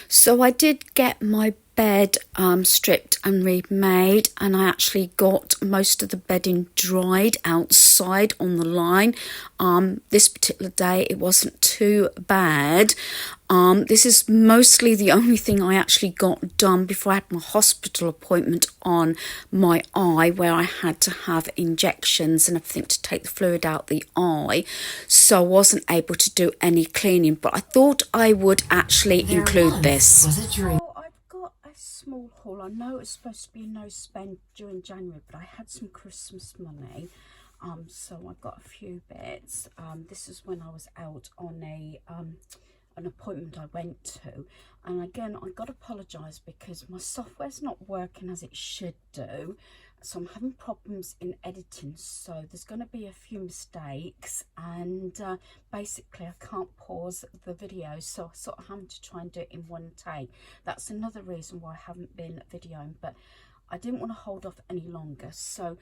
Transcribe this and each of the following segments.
So I did get my bed stripped and remade, and I actually got most of the bedding dried outside on the line. This particular day it wasn't too bad. This is mostly the only thing I actually got done before I had my hospital appointment on my eye, where I had to have injections and everything to take the fluid out the eye. So I wasn't able to do any cleaning, but I thought I would actually include this. Well, I've got a small haul. I know it's supposed to be no spend during January, but I had some Christmas money. So I got a few bits. This is when I was out on an appointment I went to, and again I got to apologise because my software's not working as it should do, so I'm having problems in editing, so there's going to be a few mistakes, and basically I can't pause the video, so I sort of having to try and do it in one take. That's another reason why I haven't been videoing, but I didn't want to hold off any longer. So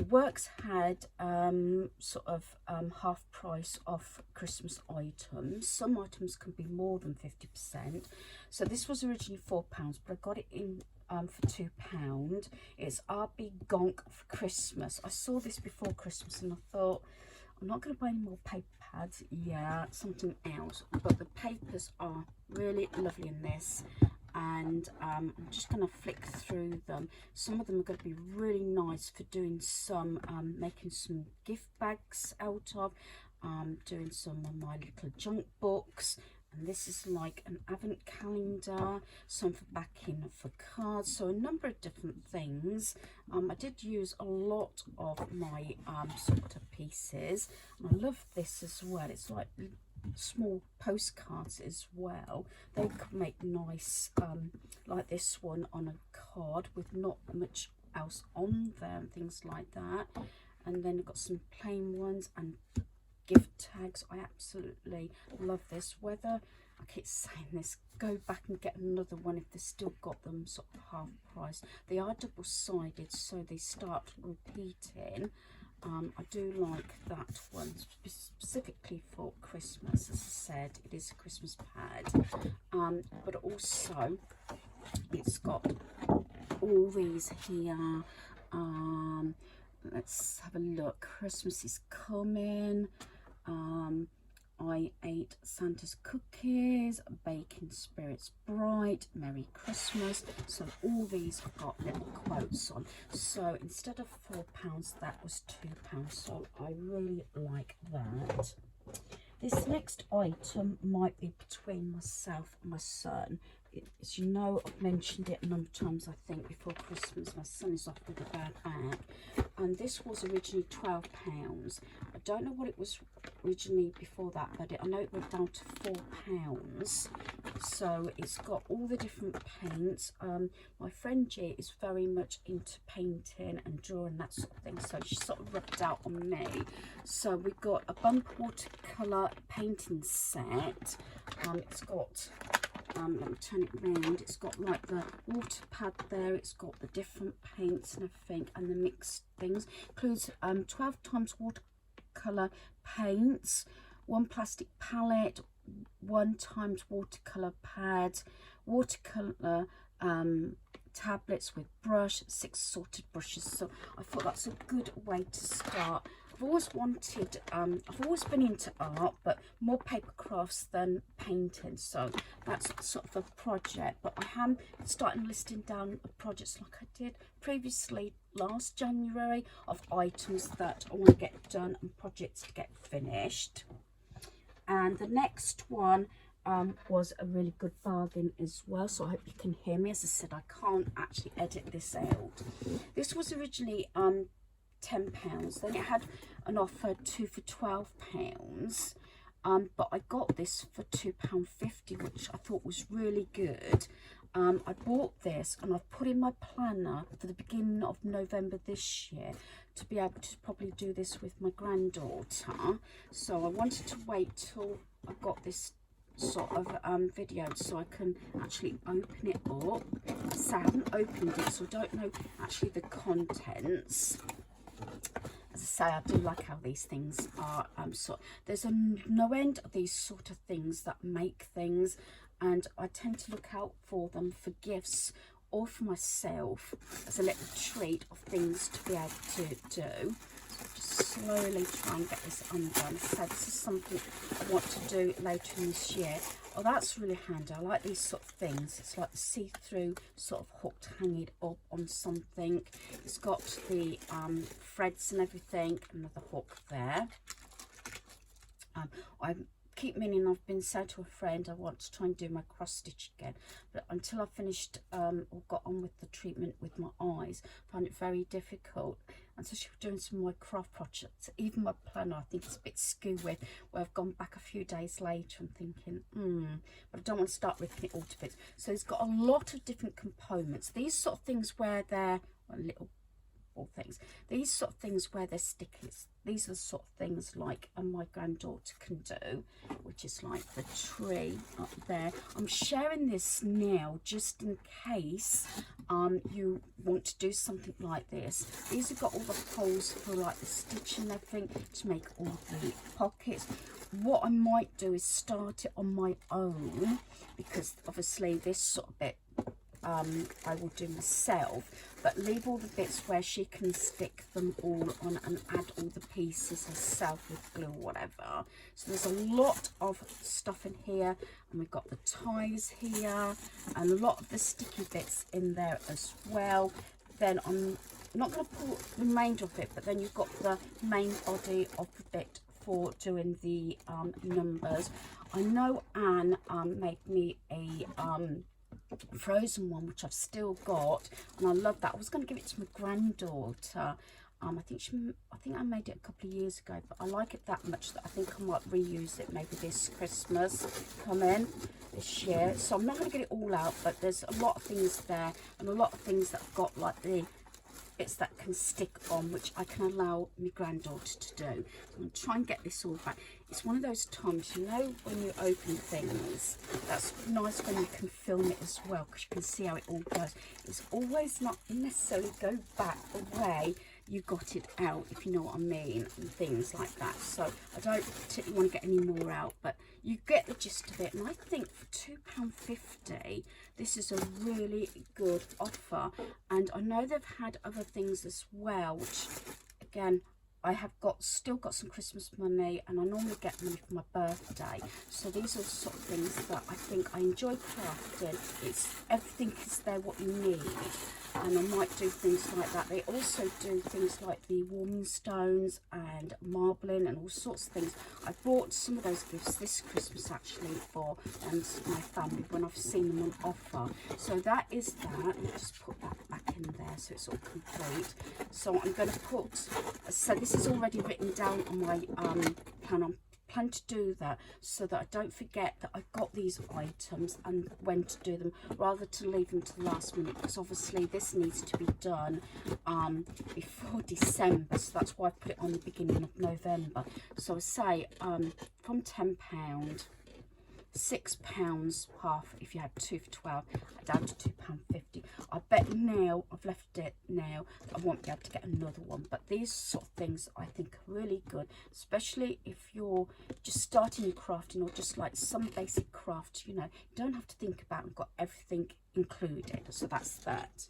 Works had half price off Christmas items. Some items can be more than 50%. So this was originally £4, but I got it in for £2. It's RB Gonk for Christmas. I saw this before Christmas and I thought, I'm not going to buy any more paper pads. Yeah, something else. But the papers are really lovely in this. And I'm just going to flick through them. Some of them are going to be really nice for doing some making some gift bags out of, doing some of my little junk books. And this is like an advent calendar, some for backing for cards, so a number of different things. I did use a lot of my sort of pieces. I love this as well. It's like small postcards as well. They could make nice like this one on a card with not much else on there and things like that. And then I've got some plain ones and gift tags. I absolutely love this. Whether I keep saying this, go back and get another one if they've still got them sort of half price. They are double-sided, so they start repeating. I do like that one specifically for Christmas. As I said, it is a Christmas pad, but also it's got all these here. Let's have a look. Christmas is coming. I ate Santa's cookies, baking spirits bright, Merry Christmas. So all these have got little quotes on. So instead of £4, that was £2. So I really like that. This next item might be between myself and my son. As you know, I've mentioned it a number of times, I think, before Christmas. My son is off with a bad back, and this was originally £12. I don't know what it was originally before that, but I know it went down to £4. So it's got all the different paints. My friend G is very much into painting and drawing, that sort of thing, so she sort of rubbed out on me. So we've got a bump watercolour painting set. It's got let me turn it round. It's got like the water pad there, it's got the different paints and everything, and the mixed things. Includes 12 times watercolour paints, 1 plastic palette, 1 times watercolour pad, watercolour tablets with brush, 6 sorted brushes. So I thought that's a good way to start. I've always wanted, I've always been into art, but more paper crafts than painting, so that's sort of a project. But I am starting listing down projects like I did previously last January, of items that I want to get done and projects to get finished. And the next one was a really good bargain as well, so I hope you can hear me. As I said, I can't actually edit this out. This was originally £10, then it had an offer 2 for £12, but I got this for £2.50, which I thought was really good. I bought this and I've put in my planner for the beginning of November this year to be able to probably do this with my granddaughter. So I wanted to wait till I got this sort of video so I can actually open it up. So I haven't opened it, so I don't know actually the contents. As I say, I do like how these things are there's no end of these sort of things that make things. and I tend to look out for them for gifts or for myself as a little treat of things to be able to do. So just slowly try and get this undone. So this is something I want to do later in this year. Oh, that's really handy. I like these sort of things. It's like the see-through sort of hooked hanging up on something. It's got the threads and everything. Another hook there. I keep meaning, I've been said to a friend, I want to try and do my cross stitch again, but until I finished or got on with the treatment with my eyes, I found it very difficult. And so she was doing some of my craft projects. Even my planner, I think it's a bit skew with, where I've gone back a few days later and thinking, but I don't want to start ripping it all to bits. So it's got a lot of different components. These sort of things where they're little things, these sort of things where they're stickers, these are the sort of things like my granddaughter can do, which is like the tree up there. I'm sharing this now just in case you want to do something like this. These have got all the holes for like the stitch and everything to make all the pockets. What I might do is start it on my own, because obviously this sort of bit I will do myself, but leave all the bits where she can stick them all on and add all the pieces herself with glue or whatever. So there's a lot of stuff in here, and we've got the ties here and a lot of the sticky bits in there as well. Then I'm not going to pull the remainder of it, but then you've got the main body of the bit for doing the numbers. I know Anne made me a frozen one, which I've still got, and I love that. I was going to give it to my granddaughter. I think I made it a couple of years ago, but I like it that much that I think I might reuse it maybe this Christmas coming this year. So I'm not going to get it all out, but there's a lot of things there, and a lot of things that I've got like the bits that can stick on, which I can allow my granddaughter to do. So I'm going to try and get this all back. It's one of those times, you know, when you open things, that's nice when you can film it as well, because you can see how it all goes. It's always not necessarily go back the way you got it out, if you know what I mean, and things like that. So I don't particularly want to get any more out, but you get the gist of it. And I think for £2.50 this is a really good offer. And I know they've had other things as well, which again, I have still got some Christmas money, and I normally get money for my birthday. So these are the sort of things that I think I enjoy crafting. Everything is there what you need, and I might do things like that. They also do things like the warming stones and marbling and all sorts of things. I bought some of those gifts this Christmas actually for my family when I've seen them on offer. So that is that. Let me just put that back in there so it's all complete. So I'm going to put, so this is already written down on my plan. I'm planning to do that so that I don't forget that I've got these items and when to do them, rather to leave them to the last minute, because obviously this needs to be done before December. So that's why I put it on the beginning of November. So I say from £10, £6 half if you had 2 for 12, down to £2.50. I bet now, I've left it now, I won't be able to get another one. But these sort of things I think are really good, especially if you're just starting your crafting or just like some basic craft, you know, you don't have to think about and got everything included. So that's that.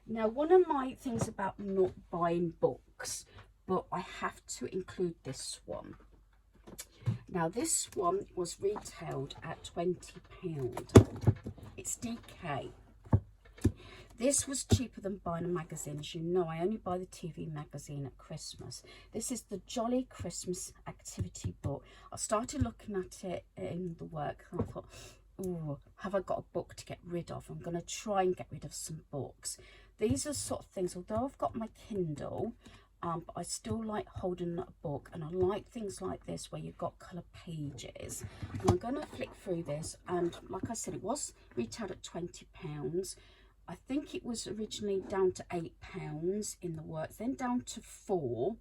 Now, one of my things about not buying books, but I have to include this one. Now this one was retailed at £20. It's DK. This was cheaper than buying a magazine. As you know, I only buy the TV magazine at Christmas. This is the Jolly Christmas Activity Book. I started looking at it in the work and I thought, oh, have I got a book to get rid of? I'm going to try and get rid of some books. These are sort of things, although I've got my Kindle, but I still like holding a book, and I like things like this where you've got colour pages. And I'm going to flick through this, and like I said, it was retailed at £20. I think it was originally down to £8 in the works, then down to £4.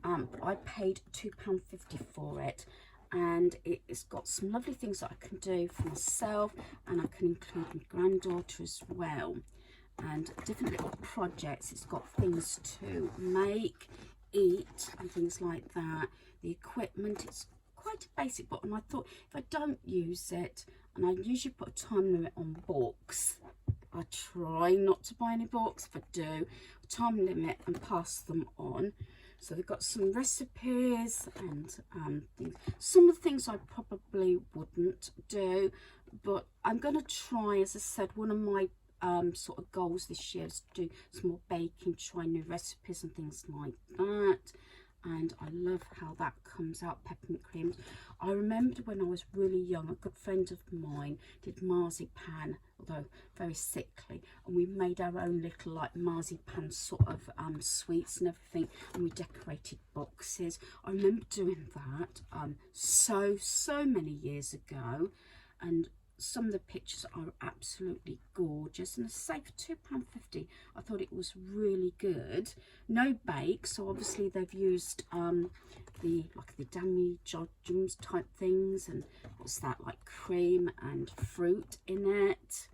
I paid £2.50 for it, and it's got some lovely things that I can do for myself, and I can include my granddaughter as well. And different little projects. It's got things to make, eat, and things like that. The equipment, it's quite a basic book, and I thought if I don't use it, and I usually put a time limit on books. I try not to buy any books, if I do, a time limit and pass them on. So they've got some recipes and things. Some of the things I probably wouldn't do, but I'm going to try, as I said, one of my sort of goals this year is to do some more baking, try new recipes and things like that. And I love how that comes out, peppermint creams. I remembered when I was really young, a good friend of mine did marzipan, although very sickly, and we made our own little like marzipan sort of sweets and everything, and we decorated boxes. I remember doing that so many years ago, and some of the pictures are absolutely gorgeous, and say for £2.50 I thought it was really good. No bake, so obviously they've used the Dami Jodjums type things, and what's that, like cream and fruit in it.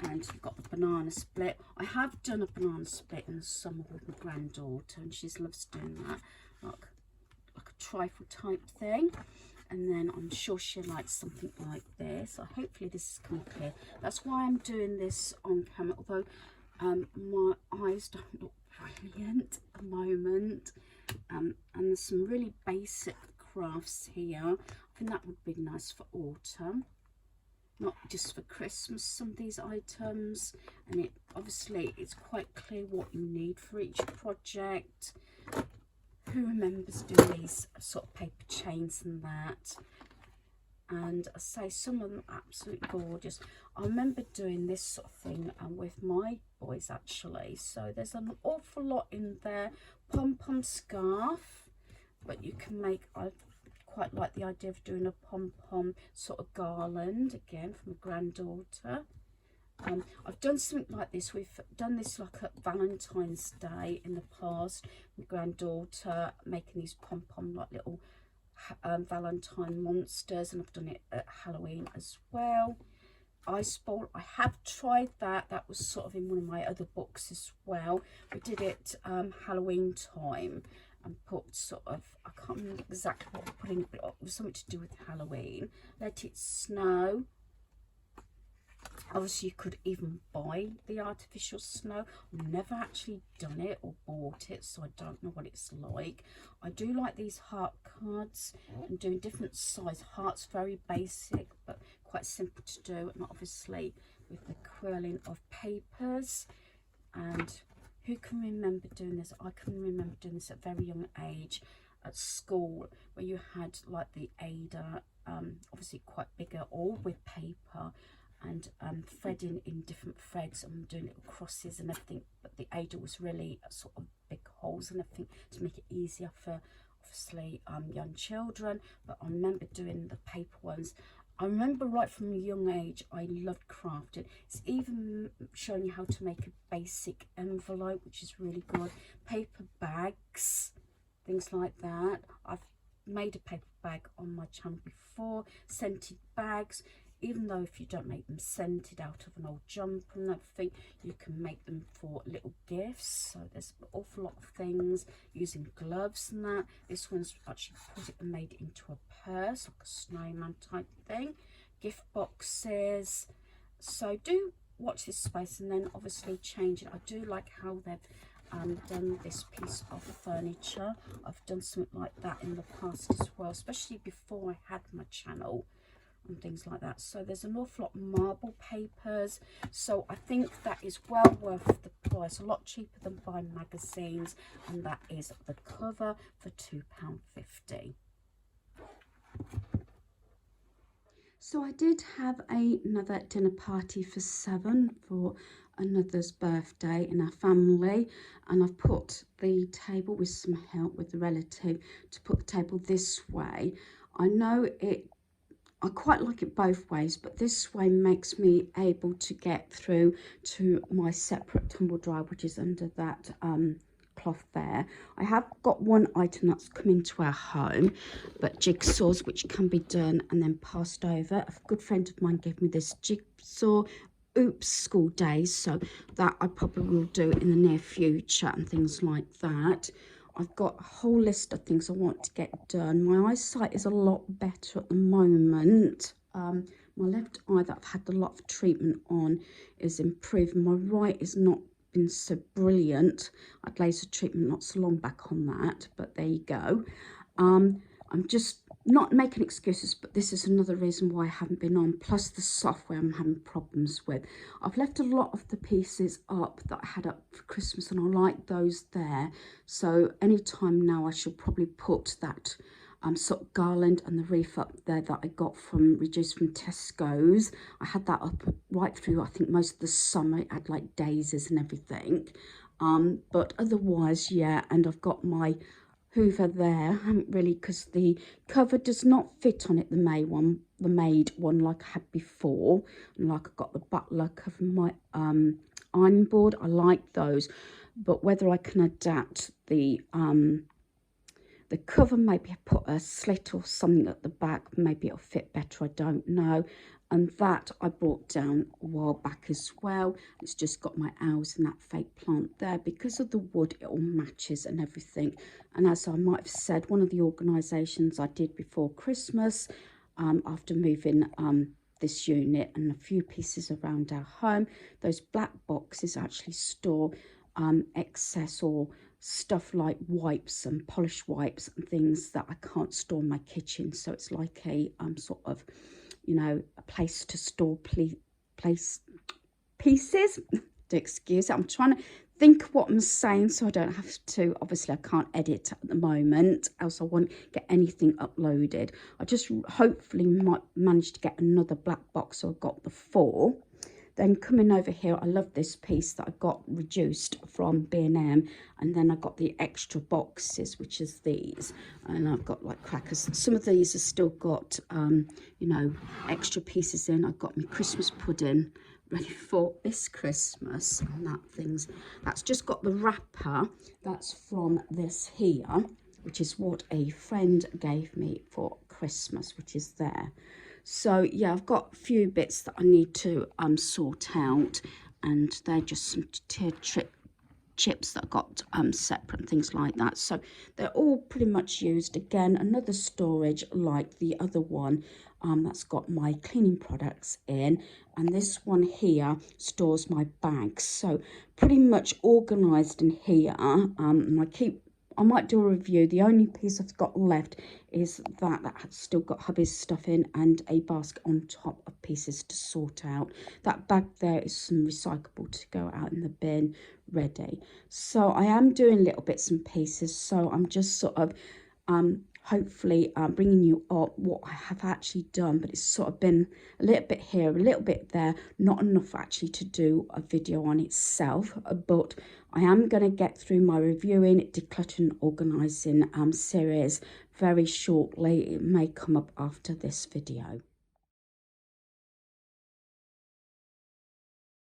And you've got the banana split. I have done a banana split in the summer with my granddaughter, and she loves doing that, like a trifle type thing. And then I'm sure she likes something like this. So hopefully this is coming clear. That's why I'm doing this on camera, although my eyes don't look brilliant at the moment. And there's some really basic crafts here. I think that would be nice for autumn, not just for Christmas, some of these items. And it obviously it's quite clear what you need for each project. Who remembers doing these sort of paper chains and that? And I say some of them are absolutely gorgeous. I remember doing this sort of thing with my boys actually. So there's an awful lot in there. Pom-pom scarf, but you can make, I quite like the idea of doing a pom-pom sort of garland, again from a granddaughter. I've done something like this. We've done this like at Valentine's Day in the past. My granddaughter making these pom-pom like little Valentine monsters, and I've done it at Halloween as well. Ice Ball, I have tried that. That was sort of in one of my other books as well. We did it Halloween time and put sort of, I can't remember exactly what we're putting, but it was something to do with Halloween. Let it snow. Obviously you could even buy the artificial snow. I've never actually done it or bought it, so I don't know what it's like. I do like these heart cards and doing different size hearts, very basic but quite simple to do, and obviously with the quilling of papers. And who can remember doing this? I can remember doing this at a very young age at school, where you had like the Ada, obviously quite bigger, all with paper, and threading in different threads and doing little crosses and everything. But the Ada was really sort of big holes and everything to make it easier for obviously young children. But I remember doing the paper ones. I remember right from a young age I loved crafting. It's even showing you how to make a basic envelope, which is really good. Paper bags, things like that. I've made a paper bag on my channel before. Scented bags. Even though if you don't make them scented out of an old jumper and everything, you can make them for little gifts. So there's an awful lot of things, using gloves and that. This one's actually put it and made it into a purse, like a snowman type thing. Gift boxes. So do watch this space and then obviously change it. I do like how they've done this piece of furniture. I've done something like that in the past as well, especially before I had my channel and things like that. So there's an awful lot of marble papers, so I think that is well worth the price, a lot cheaper than buying magazines, and that is the cover for £2.50. So I did have another dinner party for 7 for another's birthday in our family, and I've put the table with some help with the relative to put the table this way. I know I quite like it both ways, but this way makes me able to get through to my separate tumble dryer, which is under that cloth there. I have got one item that's come into our home, but jigsaws, which can be done and then passed over. A good friend of mine gave me this jigsaw, oops, school days, so that I probably will do in the near future and things like that. I've got a whole list of things I want to get done. My eyesight is a lot better at the moment, My left eye that I've had a lot of treatment on is improving. My right is not been so brilliant. I had laser treatment not so long back on that, but there you go. I'm just not making excuses, but this is another reason why I haven't been on, plus the software I'm having problems with. I've left a lot of the pieces up that I had up for Christmas, and I like those there. So anytime now I should probably put that sort of garland and the wreath up there that I got from reduced from Tesco's. I had that up right through, I think, most of the summer. It had like daisies and everything. But otherwise, yeah, and I've got my Hoover there. I haven't really, because the cover does not fit on it, the made one like I had before. And like I got the Butler covering my ironing board. I like those, but whether I can adapt the cover, maybe I put a slit or something at the back, maybe it'll fit better, I don't know. And that I brought down a while back as well. It's just got my owls and that fake plant there. Because of the wood, it all matches and everything. And as I might have said, one of the organisations I did before Christmas, after moving this unit and a few pieces around our home, those black boxes actually store excess or stuff like wipes and polish wipes and things that I can't store in my kitchen. So it's like a sort of, you know, a place to store pieces. Excuse it, I'm trying to think what I'm saying so I don't have to, obviously I can't edit at the moment, else I won't get anything uploaded. I just hopefully might manage to get another black box, so I've got the 4. Then coming over here, I love this piece that I got reduced from B&M, and then I got the extra boxes, which is these, and I've got like crackers. Some of these have still got, you know, extra pieces in. I've got my Christmas pudding ready for this Christmas, and that's just got the wrapper. That's from this here, which is what a friend gave me for Christmas, which is there. So yeah, I've got a few bits that I need to sort out, and they're just some tiered chips that I got separate and things like that. So they're all pretty much used. Again, another storage like the other one that's got my cleaning products in, and this one here stores my bags. So pretty much organized in here. And I might do a review. The only piece I've got left is that has still got hubby's stuff in, and a basket on top of pieces to sort out. That bag there is some recyclable to go out in the bin ready. So I am doing little bits and pieces. So I'm just sort of hopefully bringing you up what I have actually done, but it's sort of been a little bit here, a little bit there, not enough actually to do a video on itself, but I am going to get through my reviewing, decluttering, organising series very shortly. It may come up after this video.